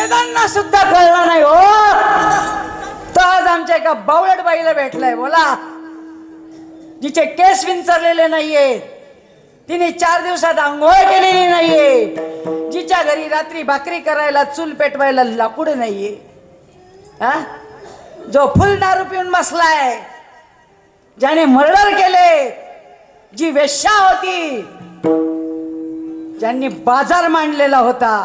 वेदांना सुद्धा कळलं नाही हो. तर आज आमच्या एका बावळट बाईला भेटलाय. बोला, जिचे केस विंचरलेले नाहीये, तिने 4 दिवसात आंघोळ केलेली नाहीये, जिच्या घरी रात्री भाकरी करायला चूल पेटवायला लाकूड नाहीये, हा, जो फुल दारू पिऊन बसलाय, ज्याने मर्डर केले, जी वेश्या होती, ज्यांनी बाजार मांडलेला होता.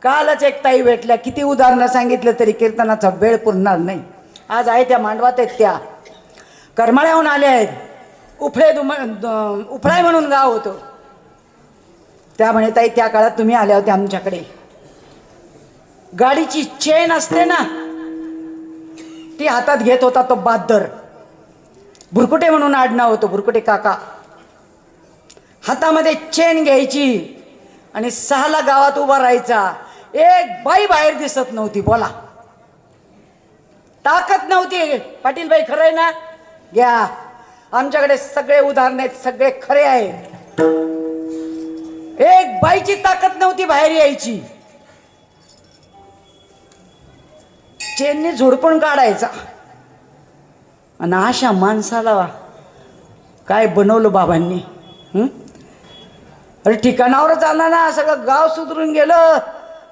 कालच एक ताई भेटल्या, किती उदाहरणं सांगितलं तरी कीर्तनाचा वेळ पुरणार नाही. आज आहे त्या मांडवात आहेत, त्या करमाळ्याहून आल्या आहेत. उफळाय म्हणून गाव होतं. त्या म्हणे, ताई त्या काळात तुम्ही आल्या होत्या आमच्याकडे. गाडीची चेन असते ना, ती हातात घेत होता तो बादर. भुरकुटे म्हणून आडनाव होतं, भुरकुटे काका. हातामध्ये चेन घ्यायची आणि 6ला गावात उभा राहायचा. एक बाई बाहेर दिसत नव्हती. बोला, ताकद नव्हती. पाटील बाई खरं आहे ना? घ्या, आमच्याकडे सगळे उदाहरण आहेत, सगळे खरे आहेत. एक बाईची ताकद नव्हती बाहेर यायची. चेनने झोडपून काढायचा. आणि अशा माणसाला काय बनवलं बाबांनी? अरे ठिकाणावरच आला ना, सगळं गाव सुधरून गेलं.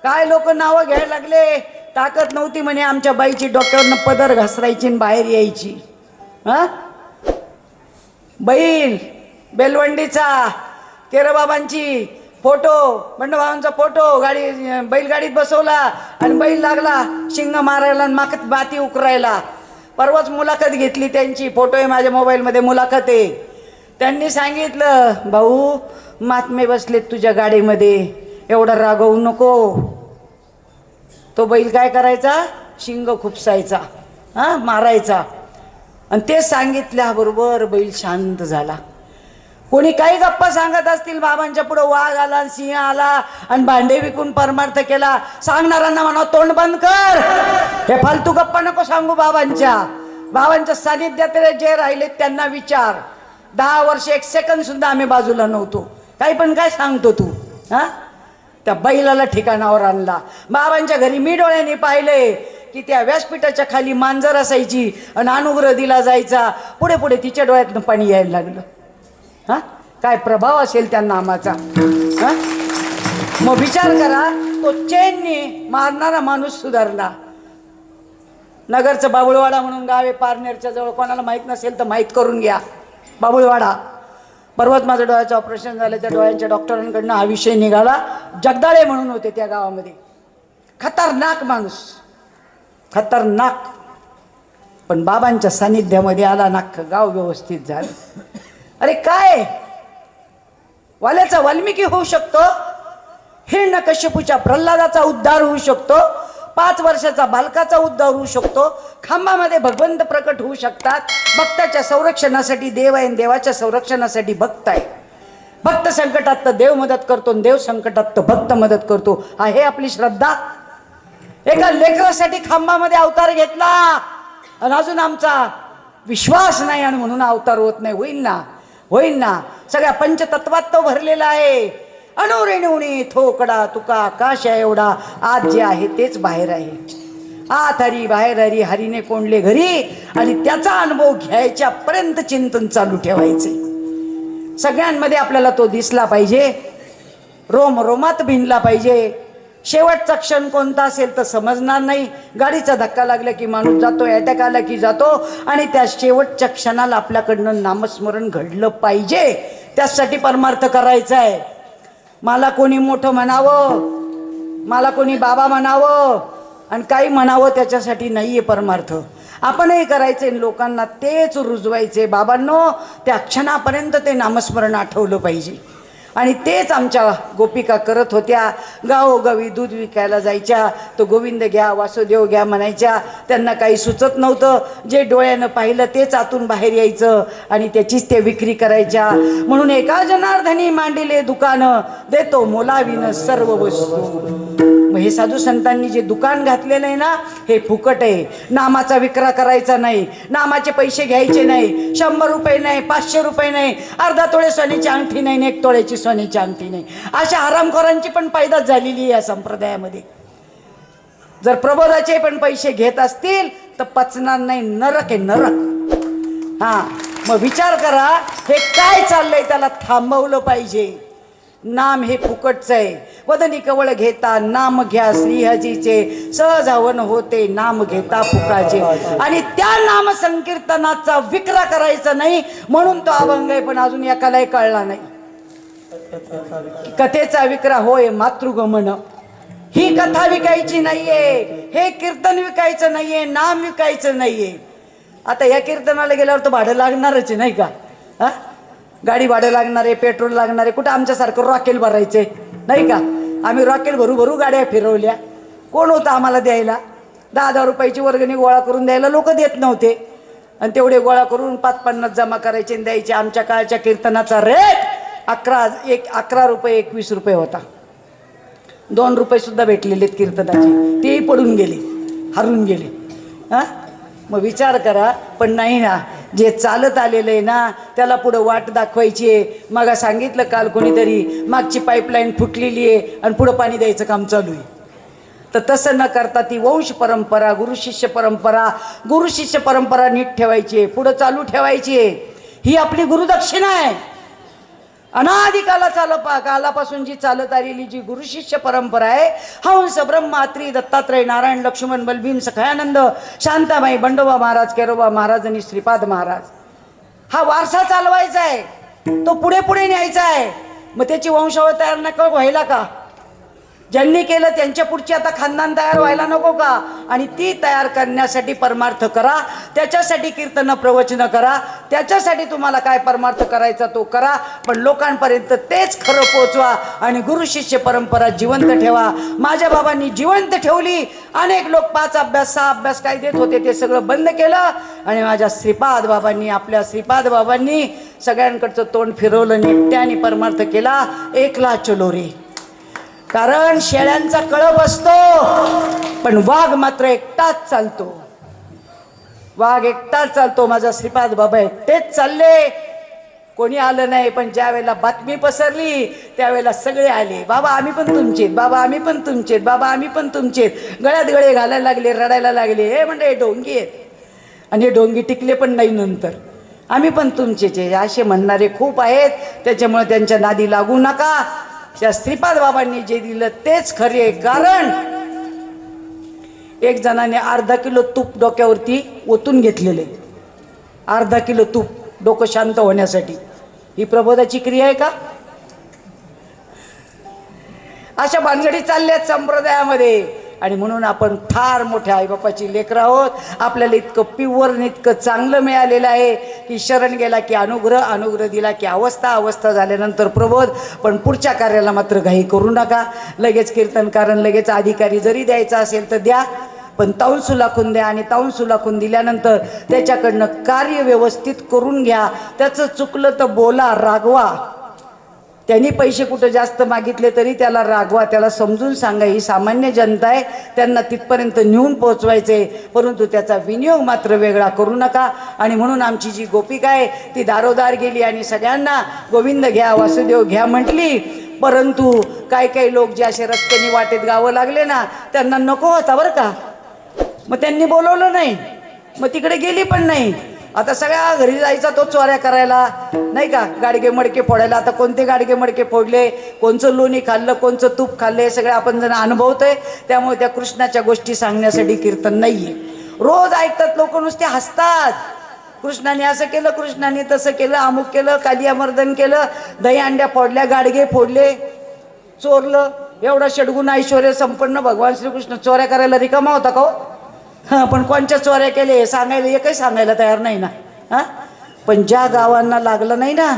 काय लोक नावं घ्यायला लागले. ताकद नव्हती म्हणे आमच्या बाईची, डोक्यावरनं पदर घसरायची आणि बाहेर यायची. हा, बैल बेलवंडीचा, केरबाबांची फोटो, बंडबाबांचा फोटो गाडी बैलगाडीत बसवला आणि बैल लागला शिंग मारायला आणि माती उकरायला. परवाच मुलाखत घेतली त्यांची, फोटो आहे माझ्या मोबाईलमध्ये, मुलाखत आहे. त्यांनी सांगितलं, भाऊ महात्मे बसलेत तुझ्या गाडीमध्ये, एवढा रागवू नको. तो बैल काय करायचा? शिंग खुपसायचा, हा, मारायचा. आणि ते सांगितल्याबरोबर बैल शांत झाला. कोणी काही गप्पा सांगत असतील, बाबांच्या पुढे वाघ आला, सिंह आला आणि भांडे विकून परमार्थ केला, सांगणाऱ्यांना म्हणा तोंड बंद कर, हे फालतू गप्पा नको सांगू. बाबांच्या सानिध्यात जे राहिलेत त्यांना विचार. 10 वर्ष 1 सेकंद सुद्धा आम्ही बाजूला नव्हतो. काही पण काय सांगतो तू? हा, त्या बैलाला ठिकाणावर आणला. बाबांच्या घरी मी डोळ्यांनी पाहिले की त्या व्यासपीठाच्या खाली मांजर असायची आणि अनुग्रह दिला जायचा. पुढे पुढे तिच्या डोळ्यातनं पाणी यायला लागलं. हा, काय प्रभाव असेल त्या नामाचा? हा, मग विचार करा, तो चेनने मारणारा माणूस सुधारला. नगरचं बाबुळवाडा म्हणून गाव आहे, पारनेरच्या जवळ. कोणाला माहीत नसेल तर माहीत करून घ्या. बाबुळवाडा. परवाच माझं डोळ्याचं ऑपरेशन झालं, त्या डोळ्यांच्या डॉक्टरांकडनं हा विषय निघाला. जगदाळे म्हणून होते त्या गावामध्ये. खतरनाक माणूस, खतरनाक. पण बाबांच्या सानिध्यामध्ये आला, नाक गाव व्यवस्थित झालं. अरे काय, वाल्याचा वाल्मिकी होऊ शकतो, हिरण्यकश्यपूच्या प्रल्हादाचा उद्धार होऊ शकतो, 5 वर्षाचा बालकाचा उद्धार होऊ शकतो, खांबामध्ये भगवंत प्रकट होऊ शकतात. भक्ताच्या संरक्षणासाठी देव आहे, देवाच्या संरक्षणासाठी भक्त आहे. भक्त संकटात तर देव मदत करतो, देव संकटात तर भक्त मदत करतो. आहे आपली श्रद्धा. एका लेकरासाठी खांबामध्ये अवतार घेतला आणि अजून आमचा विश्वास नाही आणि म्हणून अवतार होत नाही. होईल ना, होईल ना. सगळ्या पंचतत्वात तो भरलेला आहे. अणुरेणुणी थोकडा तुका आकाश आहे एवढा, आज जे आहे तेच बाहेर आहे. आत हरी बाहेर हरी, हरीने कोंडले घरी, आणि त्याचा अनुभव घ्यायच्या पर्यंत चिंतन चालू ठेवायचे. सगळ्यांमध्ये आपल्याला तो दिसला पाहिजे, रोम रोमात भिनला पाहिजे. शेवटचा क्षण कोणता असेल तर समजणार नाही. गाडीचा धक्का लागला की माणूस जातो, अटॅक आला की जातो, आणि त्या शेवटच्या क्षणाला आपल्याकडनं नामस्मरण घडलं पाहिजे. त्यासाठी परमार्थ करायचा आहे. मला कोणी मोठं म्हणावं, मला कोणी बाबा म्हणावं आणि काही म्हणावं, त्याच्यासाठी नाही आहे परमार्थ. आपणही करायचे, लोकांना तेच रुजवायचे. बाबांनो, त्या क्षणापर्यंत ते नामस्मरण आठवलं पाहिजे. आणि तेच आमच्या गोपिका करत होत्या. गावोगावी दूध विकायला जायच्या, तो गोविंद घ्या, वासुदेव घ्या म्हणायच्या. त्यांना काही सुचत नव्हतं. जे डोळ्यानं पाहिलं तेच आतून बाहेर यायचं आणि त्याचीच ते विक्री करायच्या. म्हणून एका जनार्दनी मांडिले दुकानं, देतो मोलाविन सर्व वस्तू. मग हे साधू संतांनी जे दुकान घातलेलं आहे ना, हे फुकट आहे. नामाचा विक्रा करायचा नाही, नामाचे पैसे घ्यायचे नाही. 100 रुपये नाही, 500 रुपये नाही, अर्धा तोळे सोन्याची अंगठी नाही, 1 तोळ्याची सोन्याची अंगठी नाही. अशा हरामखोरांची पण पैदास झालेली आहे या संप्रदायामध्ये. जर प्रबोधाचे पण पैसे घेत असतील तर पचणार नाही, नरक आहे नरक. हा, मग विचार करा हे काय चाललंय, त्याला थांबवलं पाहिजे. नाम हे फुकटचं आहे. वदनी कवळ घेता नाम घ्या श्रीहजीचे, सहज हवन होते नाम घेता फुकाचे. आणि त्या नाम संकीर्तनाचा विक्रा करायचा नाही म्हणून तो अभंग आहे, पण अजून एकालाही कळला नाही. कथेचा विक्रा होय मातृगमन. ही कथा विकायची नाहीये, हे कीर्तन विकायचं नाहीये, नाम विकायचं नाहीये. आता या कीर्तनाला गेल्यावर तर भाडं लागणारच नाही का? हा, गाडी भाडं लागणार आहे, पेट्रोल लागणार आहे. कुठं आमच्यासारखं रॉकेल भरायचे नाही का? आम्ही रॉकेल भरू भरू गाड्या फिरवल्या. कोण होतं आम्हाला द्यायला? 10,000 रुपयाची वर्गणी गोळा करून द्यायला लोक देत नव्हते. आणि तेवढे गोळा करून 5-50 जमा करायचे आणि द्यायचे. आमच्या काळच्या कीर्तनाचा रेट 11 रुपये 21 रुपये होता. 2 रुपये सुद्धा भेटलेले कीर्तनाचे, तेही पडून गेले, हरून गेले. हां, मग विचार करा. पण नाही ना, जे चालत आलेलं आहे ना त्याला पुढं वाट दाखवायची आहे. मग सांगितलं काल कोणीतरी, मागची पाईपलाईन फुटलेली आहे आणि पुढं पाणी द्यायचं काम चालू आहे. तर तसं न करता ती वंश परंपरा, गुरु शिष्य परंपरा नीट ठेवायची आहे, पुढं चालू ठेवायची आहे. ही आपली गुरुदक्षिणा आहे. कालापासून जी चालत आलेली जी गुरु शिष्य परंपरा आहे, हंस ब्रह्मात्री दत्तात्रय नारायण लक्ष्मण बलभीम सखायानंद शांताबाई बंडोबा महाराज केरोबा महाराज आणि श्रीपाद महाराज, हा वारसा चालवायचा आहे, तो पुढे पुढे न्यायचा आहे. मग त्याची वंशावळ तयार नको व्हायला का? ज्यांनी केलं त्यांच्या पुढची आता खानदान तयार व्हायला नको का? आणि ती तयार करण्यासाठी परमार्थ करा, त्याच्यासाठी कीर्तन प्रवचन करा, त्याच्यासाठी तुम्हाला काय परमार्थ करायचा तो करा. पण लोकांपर्यंत तेच खरं पोचवा आणि गुरु शिष्य परंपरा जिवंत ठेवा. माझ्या बाबांनी जिवंत ठेवली. अनेक लोक 5 अभ्यास 6 अभ्यास काय देत होते ते सगळं बंद केलं. आणि माझ्या आपल्या श्रीपाद बाबांनी सगळ्यांकडचं तोंड फिरवलं, नित्याने परमार्थ केला. एकला चलो रे. कारण शेळ्यांचा कळप असतो पण वाघ मात्र एकटाच चालतो. वाघ एकटाच चालतो. माझा श्रीपाद बाबा एकटेच चालले, कोणी आलं नाही. पण ज्या वेळेला बातमी पसरली त्यावेळेला सगळे आले. बाबा आम्ही पण तुमचेत, बाबा आम्ही पण तुमचेत, बाबा आम्ही पण तुमचेत. गळ्यात गळे घालायला लागले, रडायला लागले. हे म्हणजे ढोंगी आहेत. आणि हे ढोंगी टिकले पण नाही नंतर. आम्ही पण तुमचेच आहे असे म्हणणारे खूप आहेत. त्याच्यामुळे त्यांच्या नादी लागू नका. त्या श्रीपाद बाबांनी जे दिलं तेच खरे आहे. कारण एक जणाने अर्धा किलो तूप डोक्यावरती ओतून घेतलेले, अर्धा किलो तूप डोकं शांत होण्यासाठी. ही प्रबोधाची क्रिया आहे का? अशा भानगडी चालल्यात संप्रदायामध्ये. आणि म्हणून आपण फार मोठ्या आईबापाची लेकरं आहोत. आपल्याला इतकं प्युअर इतकं चांगलं मिळालेलं आहे की शरण गेला की अनुग्रह दिला की अवस्था झाल्यानंतर प्रबोध. पण पुढच्या कार्याला मात्र घाई करू नका. लगेच कीर्तनकारण लगेच अधिकारी जरी द्यायचा असेल तर द्या, पण ताऊन सुलाखून द्या. आणि ताऊन सुलाखून दिल्यानंतर त्याच्याकडनं कार्य व्यवस्थित करून घ्या. त्याचं चुकलं तर बोला, रागवा. त्यांनी पैसे कुठं जास्त मागितले तरी त्याला रागवा, त्याला समजून सांगा ही सामान्य जनता आहे, त्यांना तिथपर्यंत नेऊन पोचवायचे. परंतु त्याचा विनियोग मात्र वेगळा करू नका. आणि म्हणून आमची जी गोपिका आहे ती दारोदार गेली आणि सगळ्यांना गोविंद घ्या वासुदेव घ्या म्हटली. परंतु काही लोक जे असे रस्त्याने वाटेत गावं लागले ना त्यांना नको होता बरं का. मग त्यांनी बोलवलं नाही, मग तिकडे गेली पण नाही. आता सगळ्या घरी जायचा तो चोऱ्या करायला नाही का, गाडगे मडके फोडायला. आता कोणते गाडगे मडके फोडले, कोणचं लोणी खाल्लं, कोणचं तूप खाल्लं, हे सगळं आपण जण अनुभवतोय. त्यामुळे त्या कृष्णाच्या गोष्टी सांगण्यासाठी कीर्तन नाहीये. रोज ऐकतात लोक, नुसते हसतात. कृष्णाने असं केलं, कृष्णाने तसं केलं, अमुक केलं, कालियामर्दन केलं, दही अंड्या फोडल्या, गाडगे फोडले, चोरलं. एवढा षडगुण ऐश्वर्य संपन्न भगवान श्रीकृष्ण चोऱ्या करायला रिकामा होता का? हां, पण कोणच्या चोऱ्या केले सांगायला एकही सांगायला तयार नाही ना. हां, पण ज्या गावांना लागलं नाही ना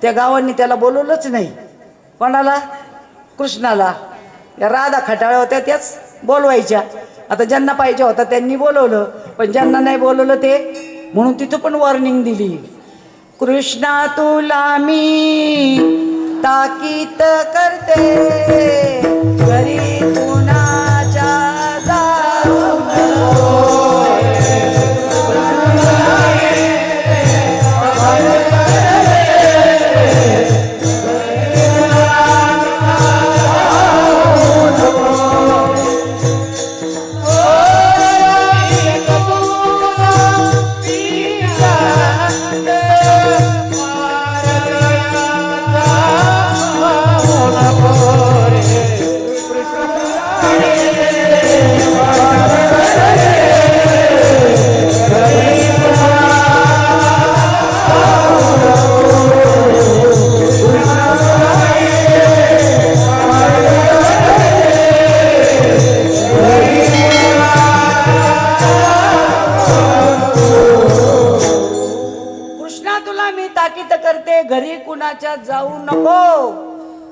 त्या गावांनी त्याला बोलवलंच नाही. कोणाला? कृष्णाला. या राधा खटाळ्या होत्या त्याच बोलवायच्या. आता ज्यांना पाहिजे होता त्यांनी बोलवलं, पण ज्यांना नाही बोलवलं ते, म्हणून तिथं पण वॉर्निंग दिली. कृष्णा तुला मी ताकीत करते, घरी कुणाच्या जाऊ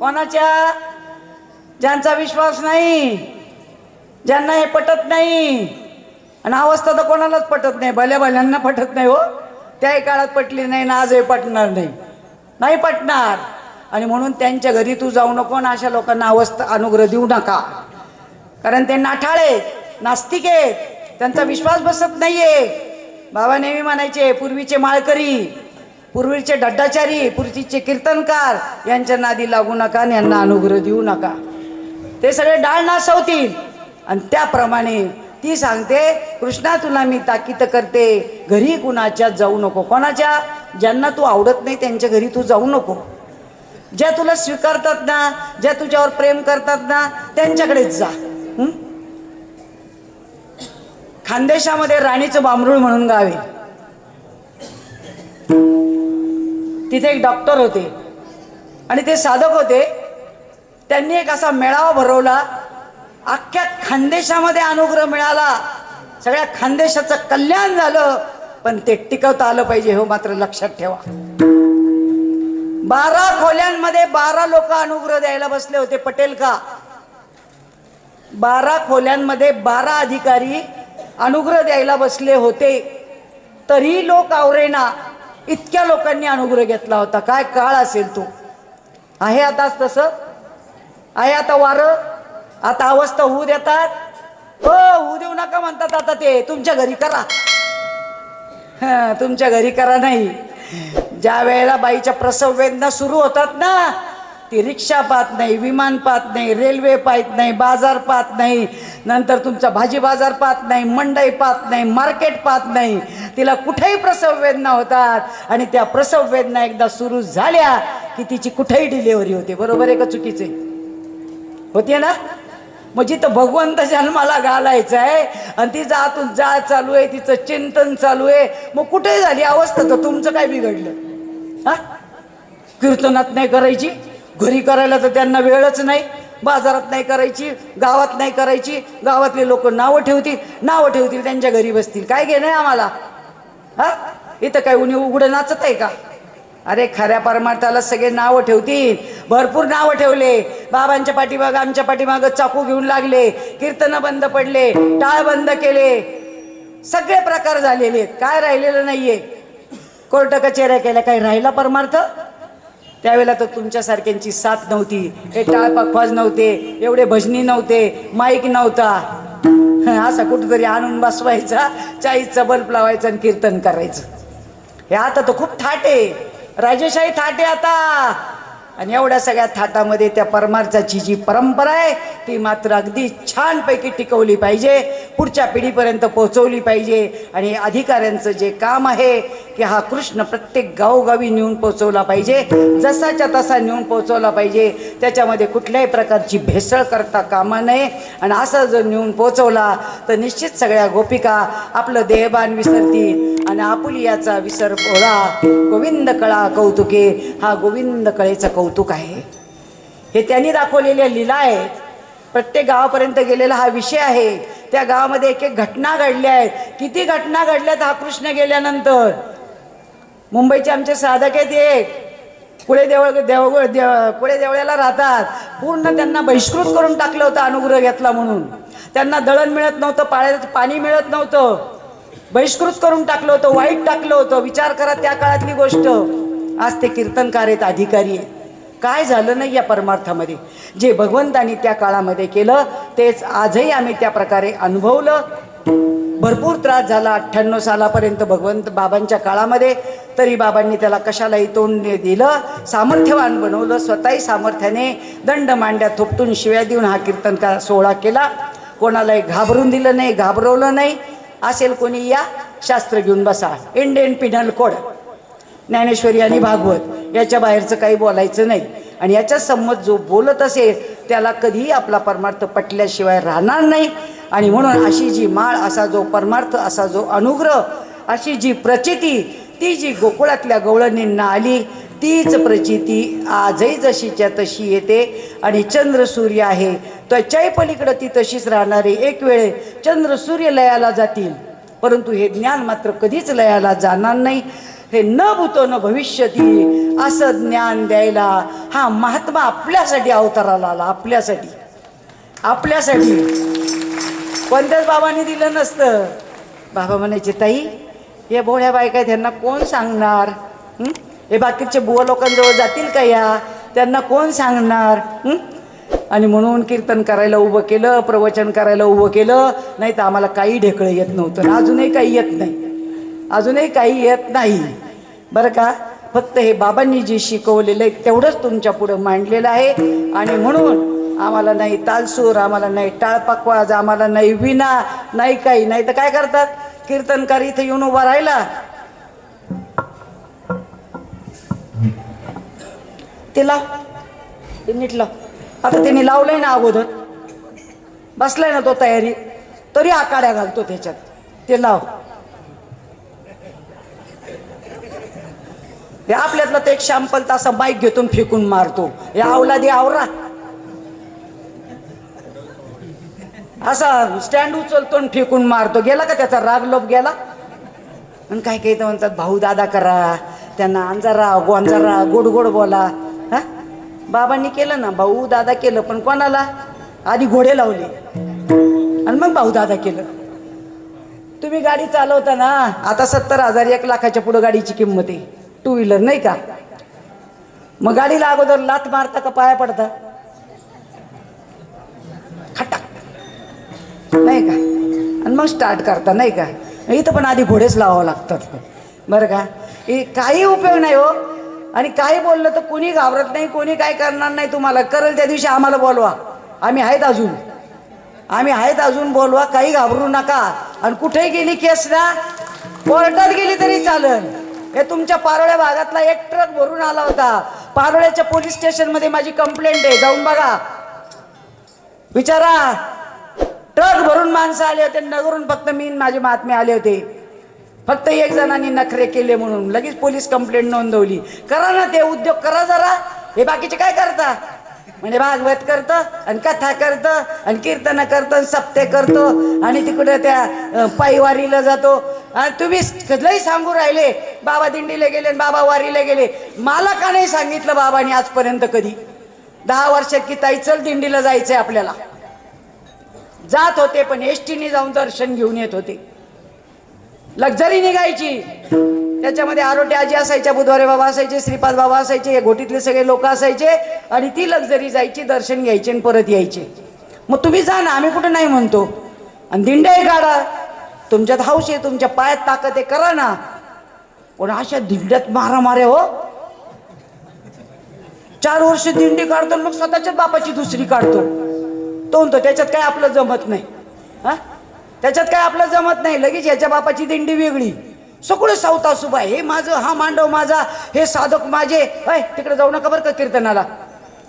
कोणाच्या? ज्यांचा विश्वास नाही, ज्यांना हे पटत नाही. आणि अवस्था तर कोणालाच पटत नाही, भल्या भल्यांना पटत नाही हो. त्याही काळात पटली नाही ना आजही पटणार नाही, नाही पटणार. आणि म्हणून त्यांच्या घरी तू जाऊ नको आणि अशा लोकांना अवस्था अनुग्रह देऊ नका. कारण ते नाठाळे नास्तिक आहेत, त्यांचा विश्वास बसत नाहीये. बाबा नेहमी म्हणायचे पूर्वीचे माळकरी, पूर्वीचे डड्डाचारी, पूर्वीचे कीर्तनकार यांच्या नादी लागू नका आणि यांना अनुग्रह देऊ नका. ते सगळे डाळ नासवतील. आणि त्याप्रमाणे ती सांगते, कृष्णा तुला मी ताकीद करते, घरी कुणाच्या जाऊ नको. कोणाच्या? ज्यांना तू आवडत नाही त्यांच्या घरी तू जाऊ नको. ज्या तुला स्वीकारतात ना, ज्या तुझ्यावर प्रेम करतात ना, त्यांच्याकडेच जा. खानदेशामध्ये राणीचं बांबरूळ म्हणून गाव आहे. तिथे एक डॉक्टर होते आणि ते साधक होते. त्यांनी एक असा मेळावा भरवला, अख्ख्या खानदेशामध्ये अनुग्रह मिळाला, सगळ्या खानदेशाचं कल्याण झालं. पण ते टिकवता आलं पाहिजे हो, मात्र लक्षात ठेवा. 12 खोल्यांमध्ये 12 लोक अनुग्रह द्यायला बसले होते. पटेल का? 12 खोल्यांमध्ये 12 अधिकारी अनुग्रह द्यायला बसले होते. तरी लोक आवरेना, इतक्या लोकांनी अनुग्रह घेतला होता. काय काळ असेल तो. आहे आताच तसं आहे. आता वारं, आता अवस्था होऊ देतात. हो, होऊ देऊ नका म्हणतात. आता ते तुमच्या घरी करा, तुमच्या घरी करा नाही. ज्या वेळेला बाईच्या प्रसव वेदना सुरू होतात ना, ती रिक्षा पाहत नाही, विमान पाहत नाही, रेल्वे पाहत नाही, बाजार पाहत नाही, नंतर तुमचा भाजी बाजार पाहत नाही, मंडई पाहत नाही, मार्केट पाहत नाही. तिला कुठेही प्रसव वेदना होतात आणि त्या प्रसव वेदना एकदा सुरू झाल्या की तिची कुठेही डिलिव्हरी होते. बरोबर आहे का चुकीचे? होते ना. मग जिथं भगवंत जन्माला घालायचं आहे आणि तिचं आतून जाळ चालू आहे, तिचं चिंतन चालू आहे, मग कुठे झाली अवस्था तर तुमचं काय बिघडलं? हा, कीर्तनात नाही करायची, घरी करायला तर त्यांना वेळच नाही, बाजारात नाही करायची, गावात नाही करायची, गावातले लोक नावं ठेवतील त्यांच्या घरी बसतील. काय घेणं आहे आम्हाला? हा, इथं काय उन्ही उघडं नाचत आहे का? अरे खऱ्या परमार्थाला सगळे नावं ठेवतील. भरपूर नावं ठेवले. बाबांच्या पाठीमागं, आमच्या पाठीमागं चाकू घेऊन लागले, कीर्तनं बंद पडले, टाळ बंद केले, सगळे प्रकार झालेले आहेत. काय राहिलेलं नाहीये. कोर्ट कचेऱ्या केल्या, काही राहिला परमार्थ? त्यावेळेला तर तुमच्यासारख्यांची साथ नव्हती, हे टाळ पखवाज नव्हते, एवढे भजनी नव्हते, माईक नव्हता. असा कुठेतरी आणून बसवायचा, चाळीसचा बल्ब लावायचा आणि कीर्तन करायचं. हे आता तर खूप थाट आहे, राजेशाही थाट आहे आता. आणि एवढ्या सगळ्या थाटामध्ये त्या परमार्थाची जी परंपरा आहे ती मात्र अगदी छानपैकी टिकवली पाहिजे, पुढच्या पिढीपर्यंत पोहोचवली पाहिजे. आणि अधिकाऱ्यांचं जे काम आहे की हा कृष्ण प्रत्येक गावोगावी नेऊन पोहोचवला पाहिजे, जसाच्या तसा नेऊन पोहोचवला पाहिजे. त्याच्यामध्ये कुठल्याही प्रकारची भेसळ करता कामा नये. आणि असं जर नेऊन पोहोचवला तर निश्चित सगळ्या गोपिका आपलं देहभान विसरतील आणि आपुलियाचा विसर पोळा. गोविंद कळा कौतुके, हा गोविंद कळेचं कौतुक आहे. हे त्यांनी दाखवलेल्या लीला आहेत. प्रत्येक गावापर्यंत गेलेला हा विषय आहे. त्या गावामध्ये एक एक घटना घडल्या आहेत. किती घटना घडल्यात हा कृष्ण गेल्यानंतर. मुंबईचे आमचे साधक आहेत, एक पुढे पुढे देवळ्याला राहतात. पूर्ण त्यांना बहिष्कृत करून टाकलं होतं अनुग्रह घेतला म्हणून. त्यांना दळण मिळत नव्हतं, पाणी मिळत नव्हतं, बहिष्कृत करून टाकलं होतं, वाईट टाकलं होतं. विचार करा त्या काळातली गोष्ट. आज ते कीर्तनकार आहेत, अधिकारी आहेत. काय झालं नाही या परमार्थामध्ये. जे भगवंतांनी त्या काळामध्ये केलं तेच आजही आम्ही त्या प्रकारे अनुभवलं. भरपूर त्रास झाला 98 सालापर्यंत भगवंत बाबांच्या काळामध्ये. तरी बाबांनी त्याला कशालाही तोंड दिलं, सामर्थ्यवान बनवलं. स्वतःही सामर्थ्याने दंड मांड्या थोपटून शिव्या देऊन हा कीर्तनकार सोहळा केला. कोणालाही घाबरून दिलं नाही, घाबरवलं नाही. असेल कोणी या शास्त्र घेऊन बसा, इंडियन पिनल कोड, ज्ञानेश्वरी आणि भागवत, याच्या बाहेरचं काही बोलायचं नाही. आणि याच्या संमत जो बोलत असेल त्याला कधीही आपला परमार्थ पटल्याशिवाय राहणार नाही. आणि म्हणून अशी जी माळ, असा जो परमार्थ, असा जो अनुग्रह, अशी जी प्रचिती, ती जी गोकुळातल्या गवळणींना आली तीच प्रचिती आजही जशीच्या तशी येते. आणि चंद्र सूर्य आहे त्याच्याही पलीकडं ती तशीच राहणार आहे. एक वेळ चंद्र सूर्य लयाला जातील, परंतु हे ज्ञान मात्र कधीच लयाला जाणार नाही. हे न भूतो न भविष्यती असं ज्ञान द्यायला हा महात्मा आपल्यासाठी अवताराला आला. आपल्यासाठी कोणत्याच बाबांनी दिलं नसतं. बाबा म्हणायचे, ताई हे भोळ्या बायका त्यांना कोण सांगणार? हे बाकीचे बुवा लोकांजवळ जातील का या? त्यांना कोण सांगणार? आणि म्हणून कीर्तन करायला उभं केलं, प्रवचन करायला उभं केलं. नाही तर आम्हाला काही ढेकळं येत नव्हतं. अजूनही काही येत नाही बरं का. फक्त हे बाबांनी जे शिकवलेलं आहे तेवढंच तुमच्या पुढं मांडलेलं आहे. आणि म्हणून आम्हाला नाही तालसूर, आम्हाला नाही टाळपाकवाज, आम्हाला नाही विना, नाही काही नाही. तर काय करतात कीर्तनकार? इथे येऊन उभा राहिला, ते लाव, ते नीट लाव. आता त्यांनी लावलंय ना, अगोदर बसलाय ना तो तयारी, तरी आकाड्या घालतो त्याच्यात. ते लाव. हे आपल्यातला ते एक शॅम्पल तसा माईक घेतून फेकून मारतो. हे आवला दे आवरा, असा स्टँड उचलतो आणि फेकून मारतो. गेला का त्याचा राग लोप गेला? आणि काय काही तर म्हणतात भाऊ दादा करा, त्यांना अंजारा गोंजारा गोड गोड बोला. हा, बाबांनी केलं ना, भाऊ दादा केलं. पण कोणाला? आधी घोडे लावले आणि मग भाऊ दादा केलं. तुम्ही गाडी चालवता ना, आता 70,000 1 लाखाच्या पुढे गाडीची किंमत आहे, टू व्हीलर नाही का? मग गाडीला अगोदर लात मारता का पाया पडता? खटाक नाही का? आणि मग स्टार्ट करता नाही का? इथं पण आधी घोडेच लावावं लागतात बरं का. काही उपयोग नाही हो. आणि काही बोललं तर कोणी घाबरत नाही, कोणी काय करणार नाही. तुम्हाला करेल त्या दिवशी आम्हाला बोलवा, आम्ही आहेत अजून बोलवा, काही घाबरू नका. आणि कुठेही गेली केस ना, कोर्टात गेली तरी चालेल. हे तुमच्या पारोळ्या भागातला एक ट्रक भरून आला होता. पारोळ्याच्या पोलीस स्टेशन मध्ये माझी कंप्लेंट आहे, जाऊन बघा, विचारा. ट्रक भरून माणसं आले होते नगरून, फक्त मी माझे महात्मे आले होते. फक्त एक जणांनी नखरे केले म्हणून लगेच पोलीस कंप्लेंट नोंदवली. करा ना ते उद्योग, करा जरा. हे बाकीचे काय करता? म्हणजे भागवत करतं आणि कथा करतं आणि कीर्तन करतं, सप्ते करतो आणि तिकडे त्या पायवारीला जातो. आणि तुम्ही लई सांगू राहिले बाबा दिंडीला गेले आणि बाबा वारीला गेले. मला का नाही सांगितलं बाबांनी आजपर्यंत कधी? 10 वर्षात की ताई चल दिंडीला जायचंय आपल्याला. जात होते पण एसटीने जाऊन दर्शन घेऊन येत होते. लक्झरी निघायची, त्याच्यामध्ये आरोटे आजी असायच्या, बुधवारे बाबा असायचे, श्रीपाद बाबा असायचे, हे घोटीतले सगळे लोक असायचे. आणि ती लक्झरी जायची, दर्शन घ्यायचे आणि परत यायचे. मग तुम्ही जा ना, आम्ही कुठं नाही म्हणतो. आणि दिंड्याही काढा, तुमच्यात हौस आहे, तुमच्या पायात ताकद आहे, करा ना. पण अशा दिंड्यात मारामारे हो. 4 वर्ष दिंडी काढतो मग स्वतःच्याच बापाची दुसरी काढतो. तो म्हणतो त्याच्यात काय आपलं जमत नाही. हा, त्याच्यात काय आपलं जमत नाही. लगेच याच्या बापाची दिंडी वेगळी, सगळं सावतासुबा, हे माझं, हा मांडव माझा, हे साधक माझे. अय तिकडे जाऊ नका बरं का कीर्तनाला.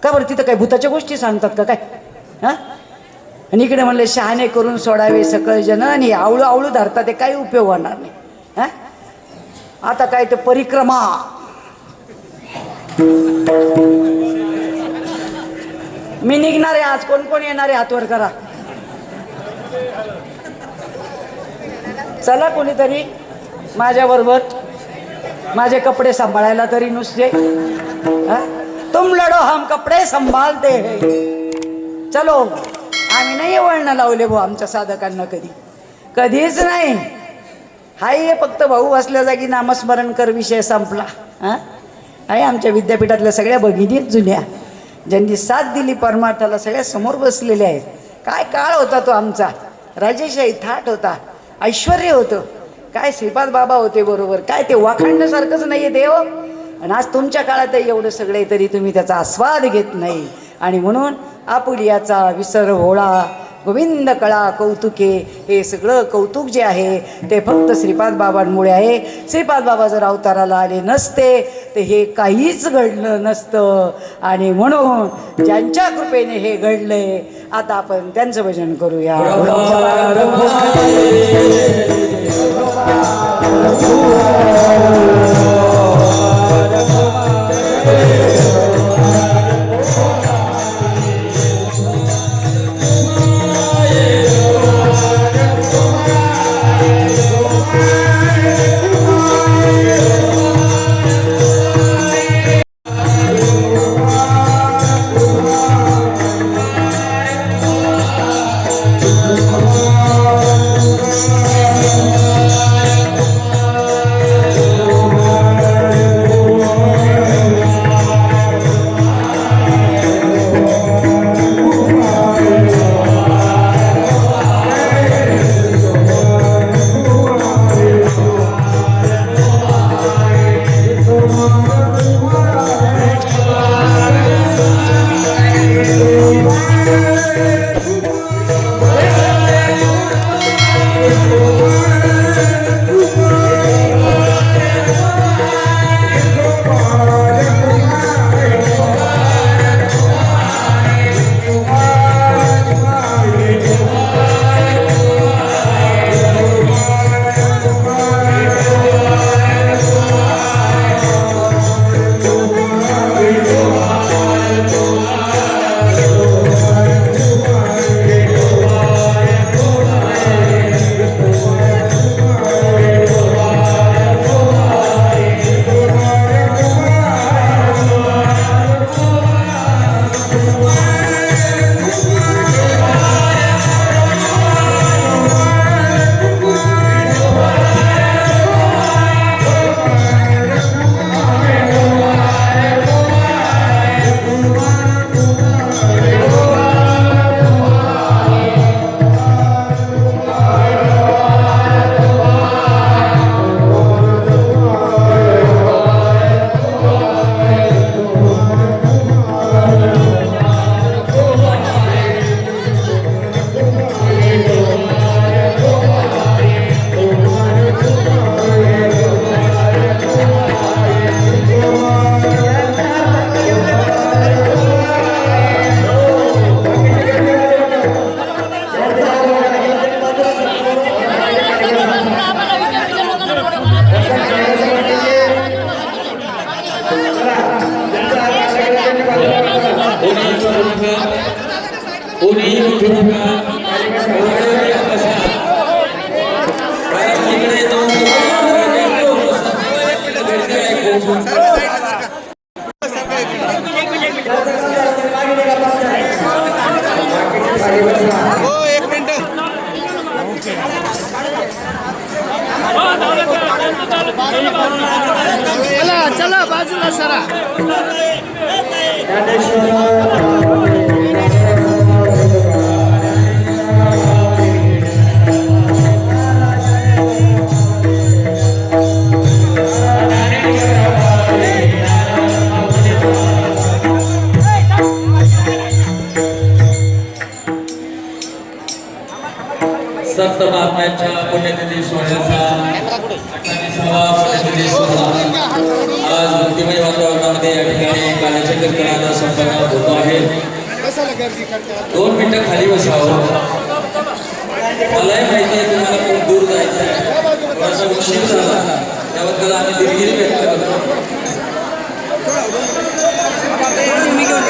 का बरं? तिथं काय भूताच्या गोष्टी सांगतात का काय? हा, आणि इकडे म्हणले शहाणे करून सोडावे सकळ जन, आणि आवळू आवळू धरतात, ते काही उपयोग होणार नाही. हा, आता काय ते परिक्रमा, मी निघणार आहे आज. कोण कोण येणार आहे हातवर करा. चला कोणीतरी माझ्याबरोबर, माझे कपडे सांभाळायला तरी नुसते. तुम लढो हम कपडे संभालते है. चलो, आम्ही नाही वळणं लावले भाऊ आमच्या साधकांना, कधीच नाही. हाय फक्त भाऊ असल्या जागी नामस्मरण कर, विषय संपला. आहे आमच्या विद्यापीठातल्या सगळ्या भगिनी जुन्या, ज्यांनी साथ दिली परमार्थाला, सगळ्या समोर बसलेल्या आहेत. काय काळ होता तो आमचा. राजेशाही थाट होता, ऐश्वर्य होतं. काय श्रीपाद बाबा होते बरोबर, काय ते वाखाणण्यासारखंच नाही आहे देव. आणि आज तुमच्या काळातही एवढं सगळे, तरी तुम्ही त्याचा आस्वाद घेत नाही. आणि म्हणून आपुलियाचा विसर होळा, गोविंद कळा कौतुके, हे सगळं कौतुक जे आहे ते फक्त श्रीपाद बाबांमुळे आहे. श्रीपाद बाबा जर अवताराला आले नसते तर हे काहीच घडलं नसतं. आणि म्हणून ज्यांच्या कृपेने हे घडलंय, आता आपण त्यांचं भजन करूया. चला बाजूला सरा. सप्त महात्म्यांच्या पुण्यतिथी सोहळ्याचा 28वा पुण्यतिथी सोहळा आज भक्तिमय वातावरणामध्ये या ठिकाणी कालचक्र करायला संपन्न होतो आहे. 2 मिनिटं खाली बसावं. मलाही माहिती आहे तुम्हाला खूप दूर जायचं आहे, थोडासा उशीर झाला त्याबद्दल आम्ही दिलगिरी व्यक्त करतो. कमी करा.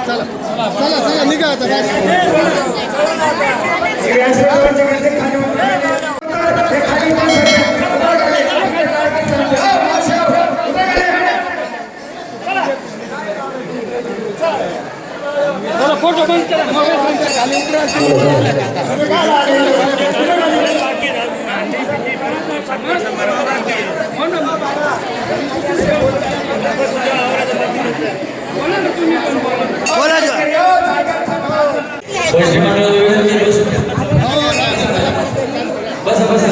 चला चला चला निघा आता. फोटो बंद बसा बसा.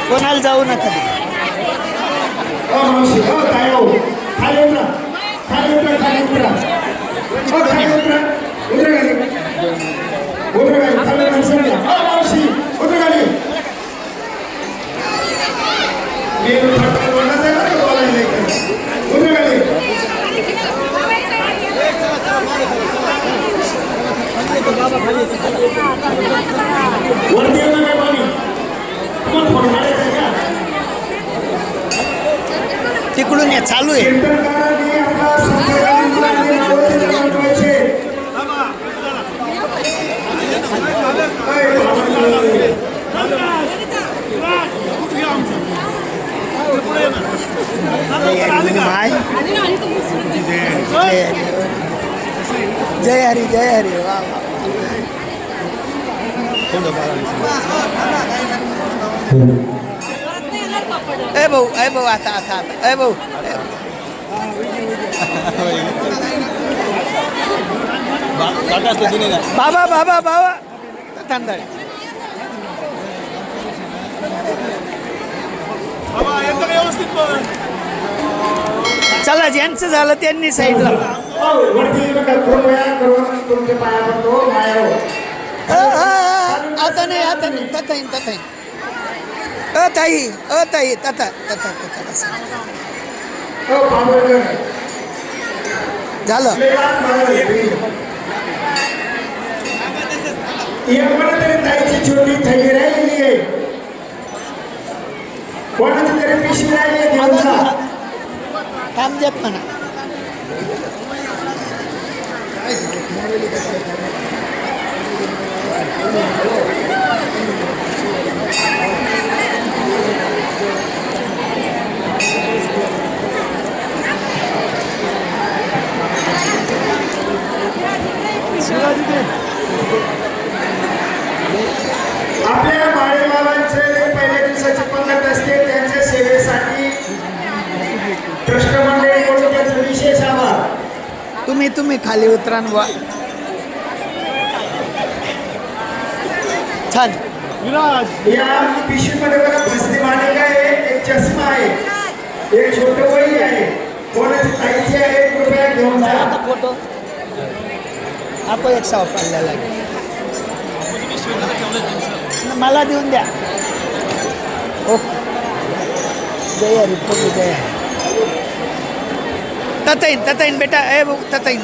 कोणाला जाऊ नका. तिकडून या चालू आहे. जय हरी जय हरी. वा ए भाऊ आता ए भाऊ बाबा तांदळे चला ज्यांचं झालं त्यांनी साईडला आता नाही तथा ताई तथा झालं ताईची छोटी थैली राहिलेली आहे कोणाची तरी पिशवी राहिली काम देत म्हणा आपल्या बाळेबाबांचे पहिल्या दिवसाची पंगत असते त्यांच्या सेवेसाठी ट्रस्ट मंडळीकडून त्यांचा विशेष आभार तुम्ही खाली उतरा न बुवा छान या पिशवीमध्ये बघा भस्ती मालिका आहे एक चष्मा आहे एक छोटं वही आहे कोणाची ताईची आहे कृपया घेऊन जा आता फोटो आपण एक साव पाडलेला आहे मला देऊन द्या ओके जय हरी फोटो जय तताईन बेटा ए भाऊ तताईन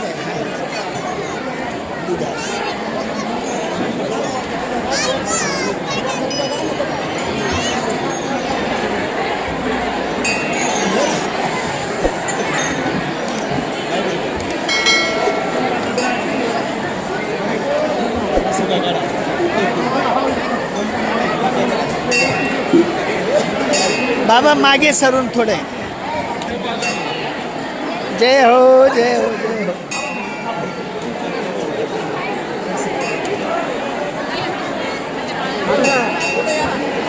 बाबा मागे सरून थोडे जय हो जय हो जय हो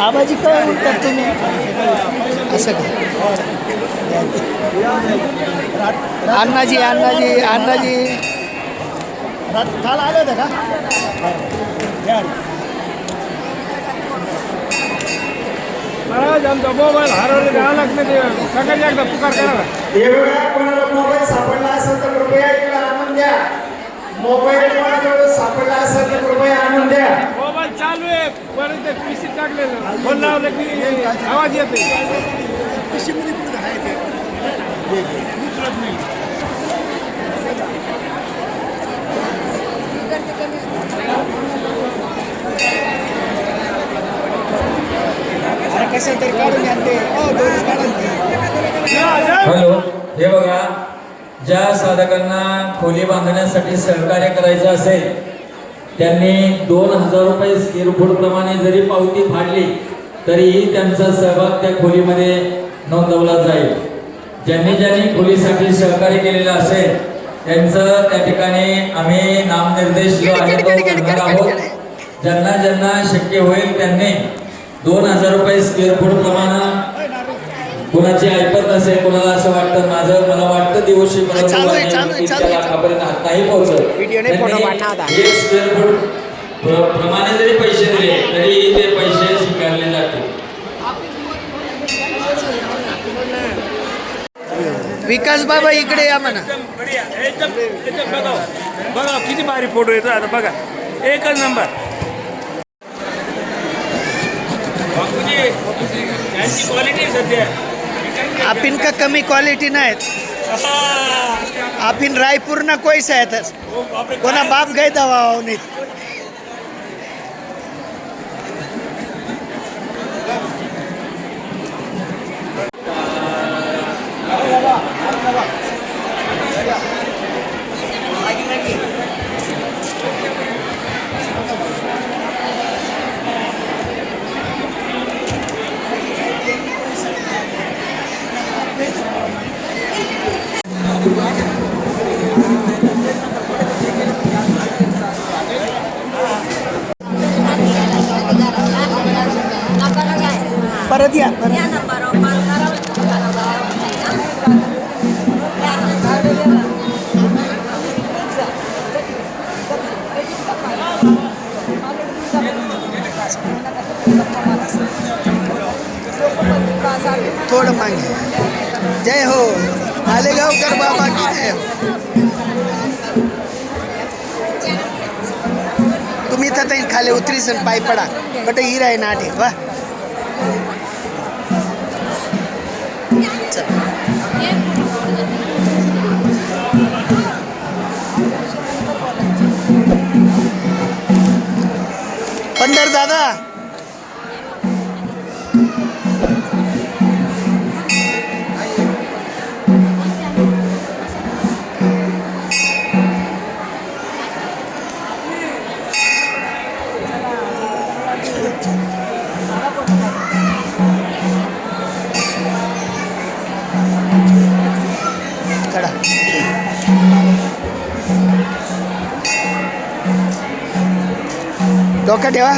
आबाजी काय म्हणतात तुम्ही असं का अण्णाजी काल आले होते का मोबाईल हरवले सकाळी एकदा पुकार करा हे बघा कोणाला मोबाईल सापडला असेल तर कृपया इकडे आणून द्या मोबाईल कोणाजवळ सापडला असेल तर कृपया आणून द्या मोबाईल चालू आहे परत ते पिशी टाकलेलं फोन लावलं की आवाज येते कसं तरी काढून आणते हॅलो हे बघा ज्या साधकांना खोली बांधण्यासाठी सहकार्य करायचं असेल त्यांनी 2000 रुपये स्क्वेअर फूट प्रमाणे जरी पावती फाडली तरीही त्यांचा सहभाग त्या खोलीमध्ये नोंदवला जाईल. ज्यांनी खोलीसाठी सहकार्य केलेलं असेल त्यांचं त्या ठिकाणी आम्ही नामनिर्देश जो आहे तो करणार आहोत. ज्यांना शक्य होईल त्यांनी 2000 रुपये स्क्वेअर फूट प्रमाणे कुणाची ऐपत नसेल कोणाला असं वाटतं मला वाटतं दिवशी लाखापर्यंत हात नाही पोहोचत एक स्क्वेअर फूट प्रमाणे जरी पैसे दिले तरी ते पैसे स्वीकारले जातील. विकास बाबा इकडे या म्हणा. बघा किती भारी फोटो येतो आता बघा एकच नंबर. यांची क्वालिटी सध्या आपण का कमी क्वालिटी नाहीत. आपण रायपूर ना कोयसा येतच कोणा बाप गै दवा नाही. परत या परत. थोडं मागे. जय हो आलेगावकर बाबा की जय हो. तुम्ही तर खाली उतरीसन पाय पडा बट हिरा आहे नाटे वा. पंढर दादा कडा डोकं ठेवा.